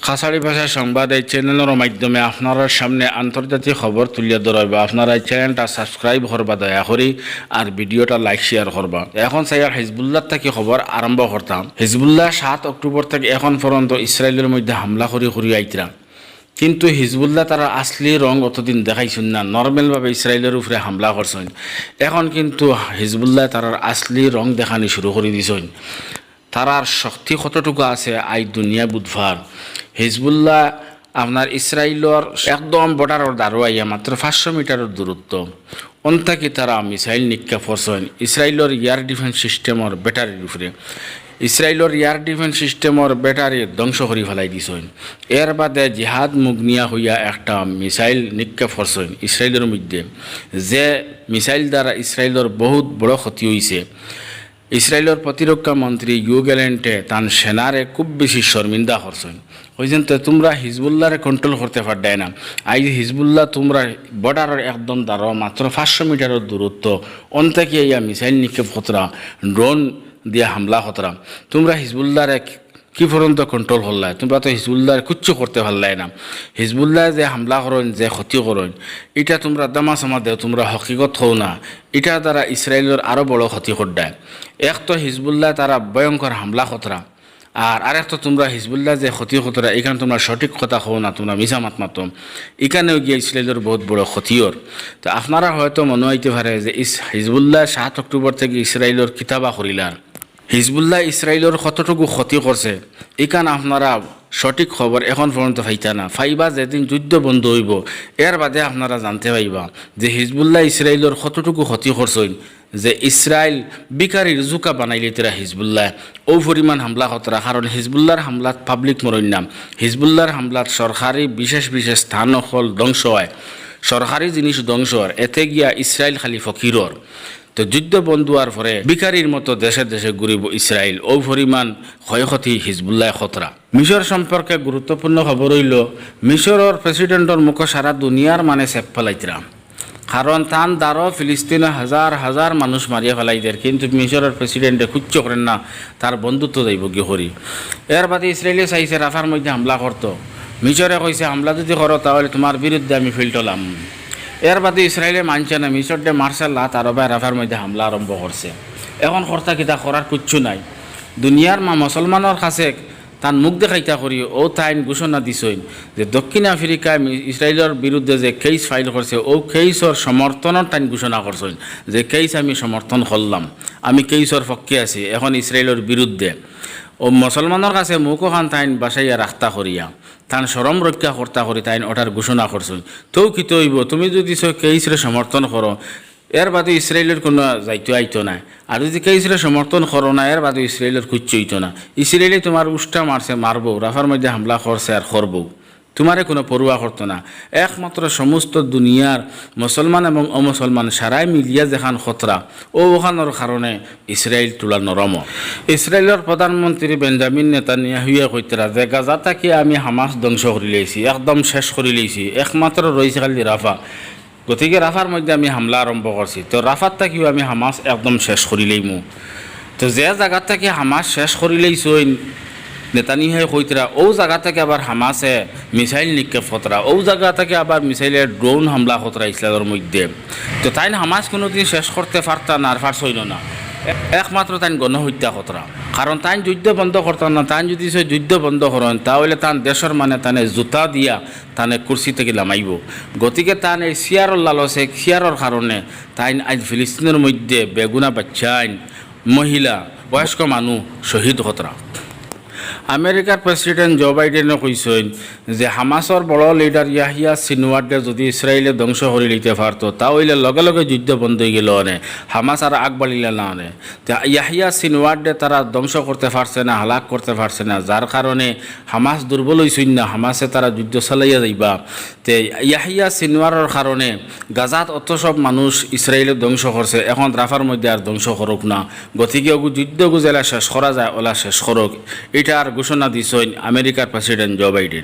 খাসাড়ি ভাষা সংবাদ এই চ্যানেলের মাধ্যমে আপনার সামনে আন্তর্জাতিক খবর তুলিয়া ধরবা। আপনারা এই চ্যানেলটা সাবস্ক্রাইব করবা দয়া করি, আর ভিডিওটা লাইক শেয়ার করবা। এখন সাইয়ার হিজবুল্লাহ থেকে খবর আরম্ভ করতাম। হিজবুল্লাহ 7 অক্টোবর থেকে এখন পর্যন্ত ইসরায়েলের মধ্যে হামলা করি আইতরা, কিন্তু হিজবুল্লাহ তারা আসলি রং অতদিন দেখাইছেন না, নর্মালভাবে ইসরায়েলের উপরে হামলা করছেন। এখন কিন্তু হিজবুল্লাহ তারার আসলি রং দেখানি শুরু করে দিছেন। তারার শক্তি কতটুকু আছে আই দুনিয়া বুধবার। হিজবুল্লাহ আপনার ইসরায়েলের একদম বর্ডারের দাঁড়াইয়া মাত্র 500 মিটারের দূরত্ব অন্তাকি তারা মিসাইল নিক্ষেপ করছেন ইসরায়েলের এয়ার ডিফেন্স সিস্টেমের ব্যাটারির উপরে। ইসরায়েলের এয়ার ডিফেন্স সিস্টেমের ব্যাটারি ধ্বংস করে ফেলাই দিছেন। এর বাদে জিহাদ মুগনিয়া হইয়া একটা মিসাইল নিক্ষেপ করছেন ইসরায়েলের মধ্যে, যে মিসাইল দ্বারা ইসরায়েলের বহুত বড় ক্ষতি হয়েছে। ইসরায়েলের প্রতিরক্ষা মন্ত্রী ইউগ্যালেন্টে তান সেনারে খুব বেশি শর্মিন্দা করছেন। কইছেন তো তোমরা হিজবুল্লাহরে কন্ট্রোল করতে পারডাই না। আজ হিজবুল্লাহ তোমরা বর্ডারের একদম দ্বারা মাত্র 500 মিটারের দূরত্ব অন্তাকি ইয়া মিসাইল নিক্ষেপ খতরা, ড্রোন দিয়া হামলা খতরা, তোমরা হিজবুল্লাহরে কি পর্যন্ত কন্ট্রোল করলাই? তোমরা তো হিজবুল্লাহর কিচ্ছু করতে পারলাই না। হিজবুল্লাহ যে হামলা করেন, যে ক্ষতি করেন, এটা তোমরা দামাসামা দেও, তোমরা হকিকত হও না। এটা দ্বারা ইসরায়েলের আরও বড় ক্ষতি করডায়। এক তো হিজবুল্লাহ তারা ভয়ঙ্কর হামলা খতরা, আর আরেক তো তোমরা হিজবুল্লাহ যে ক্ষতি খতরা, এখানে তোমরা সঠিক কথা হও না, তোমরা মিছা মাত মাতো। এখানেও গিয়ে ইসরায়েলের বহুত বড় ক্ষতিওর। তো আপনারা হয়তো মনে হইতে পারে যে হিজবুল্লাহ 7 অক্টোবর থেকে ইসরায়েলের কিতাবা করিলার, হিজবুল্লাহ ইসরায়েলের কতটুকু ক্ষতি করছে এখানে আপনারা সঠিক খবর এখন পর্যন্ত পাইতা না। ফাইবা যেদিন যুদ্ধ বন্ধ হইব এর বাদে আপনারা জানতে পাইবা যে হিজবুল্লাহ ইসরায়েলের কতটুকু ক্ষতি করছেন, যে ইসরায়েল বিকারির জুকা বানাইলে তারা হিজবুল্লাহ ও পরিমাণ হামলা খতরা। কারণ হিজবুল্লাহর হামলাত পাবলিক মরণ নাম, হিজবুল্লাহর হামলাত সরকারি বিশেষ স্থান হল ধ্বংস হয়, সরকারি জিনিস ধ্বংস হয়। এতে গিয়া ইসরায়েল খালি ফকিরর। তো যুদ্ধ বন্ধ হওয়ার পরে বিকারির মতো দেশে দেশে ঘুরিব ইসরায়েল, ও পরিমাণ ক্ষয়ক্ষতি হিজবুল্লাহ খতরা। মিশর সম্পর্কে গুরুত্বপূর্ণ খবর হইল, মিশরের প্রেসিডেন্টর মুখ সারা দুনিয়ার মানে চেপ ফেলাইতরা। কারণ তান দ্বারও ফিলিস্তিনে হাজার হাজার মানুষ মারিয়া ফেলাইদের, কিন্তু মিশরের প্রেসিডেন্টে খুঁজছ করেন না, তার বন্ধুত্ব যাইব গিয়ে হরি। এর বাদে ইসরায়েলে চাইছে রাফার মধ্যে হামলা করতো। মিশরে কইছে হামলা যদি করো তাহলে তোমার বিরুদ্ধে আমি ফিল্টলাম। এর বাদে ইসরায়েলে মানছে না, মিশরডে মার্শাল লা তারবায় রাফার মধ্যে হামলা আরম্ভ করছে। এখন কর্তা কিতা করার কিচ্ছু নাই। দুনিয়ার মুসলমানের কাছে তার মুখ দেখাইতা করি ও তাইন ঘোষণা দিছেন যে দক্ষিণ আফ্রিকায় ইসরায়েলের বিরুদ্ধে যে কেস ফাইল করছে ও কেসর সমর্থনের তাইন ঘোষণা করছেন যে কেস আমি সমর্থন করলাম, আমি কেসর পক্ষে আছি এখন ইসরায়েলের বিরুদ্ধে। ও মুসলমানের কাছে মুখ খান তাইন বাসাইয়া রাখতা করিয়া তান সরম রক্ষা কর্তা করি তাইন ওটার ঘোষণা করছেন। তো কি তৈব তুমি যদি কেসরে সমর্থন করো এর বাদে ইসরায়েলের কোনো যাইতো আইতো না, আর যদি কেসরে সমর্থন করো না এর বাদে ইসরায়েলের কিচ্ছু হইতো না। ইসরায়েলে তোমার উষ্টা মারছে, মারবো, রাফার মধ্যে হামলা করছে আর করবো, তোমারে কোনো পড়ুয়া করতো না। একমাত্র সমস্ত দুনিয়ার মুসলমান এবং অমুসলমান সারাই মিলিয়া যেখান খতরা ও ওখানোর কারণে ইসরায়েল তোলা নরম। ইসরায়েলের প্রধানমন্ত্রী বেঞ্জামিন নেতানিয়াহুয়ে কইতরা যে গাজা থাকি আমি হামাস ধ্বংস করে লইছি, একদম শেষ করে লইছি, একমাত্র রয়েছে খালি রাফা। গতিকে রাফার মধ্যে আমি হামলা আরম্ভ করছি, তো রাফার থাকিও আমি হামাস একদম শেষ করে লইমু। তো যে জায়গার থেকে হামাস শেষ করে লইছই নেতানিয়াহুয়ে কইতরা ও জায়গা থেকে আবার হামাসে মিসাইল নিক্ষেপ খতরা, ও জায়গা থেকে আবার মিসাইলের ড্রোন হামলা খতরা ইসরায়েলের মধ্যে। তো তাই হামাস কোনোদিন শেষ করতে পারতা না, আর পারছইল না। একমাত্র তাই গণহত্যা খতরা। কারণ তাই যুদ্ধ বন্ধ করতাম না, তাই যদি সে যুদ্ধ বন্ধ করেন তাহলে তান দেশের মানে তানে জুতা দিয়া তানে কুর্সি থেকে নামাইব। গতিকে তান এই সিয়ারর লালসে সিয়ারর কারণে তাই আজ ফিলিস্তিনের মধ্যে বেগুনা বাচ্চা, মহিলা, বয়স্ক মানুষ শহীদ খতরা। আমেরিকার প্রেসিডেন্ট জো বাইডেনে কইছেন যে হামাসর বড় লিডার ইয়াহিয়া সিনওয়ারকে যদি ইসরায়েলে ধ্বংস করে লিতে পারতো তাহলে লগে লগে যুদ্ধ বন্ধ হয়ে গেল অনে, হামাস আর আগ বাড়িল না অনে। তো ইয়াহিয়া সিনওয়ারকে তারা ধ্বংস করতে পারছে না, হালাক করতে পারছে না, যার কারণে হামাস দুর্বল হইছেন না, হামাসে তারা যুদ্ধ চালাইয়া যাইবা। তে ইয়াহিয়া সিনওয়ারের কারণে গাজাত অত সব মানুষ ইসরায়েলে ধ্বংস করছে, এখন রাফার মধ্যে আর ধ্বংস করুক না। গতিকে যুদ্ধ গুজেলা শেষ করা যায় ওলা শেষ করুক, এটা আর ঘোষণা দিছেন আমেরিকার প্রেসিডেন্ট জো বাইডেন।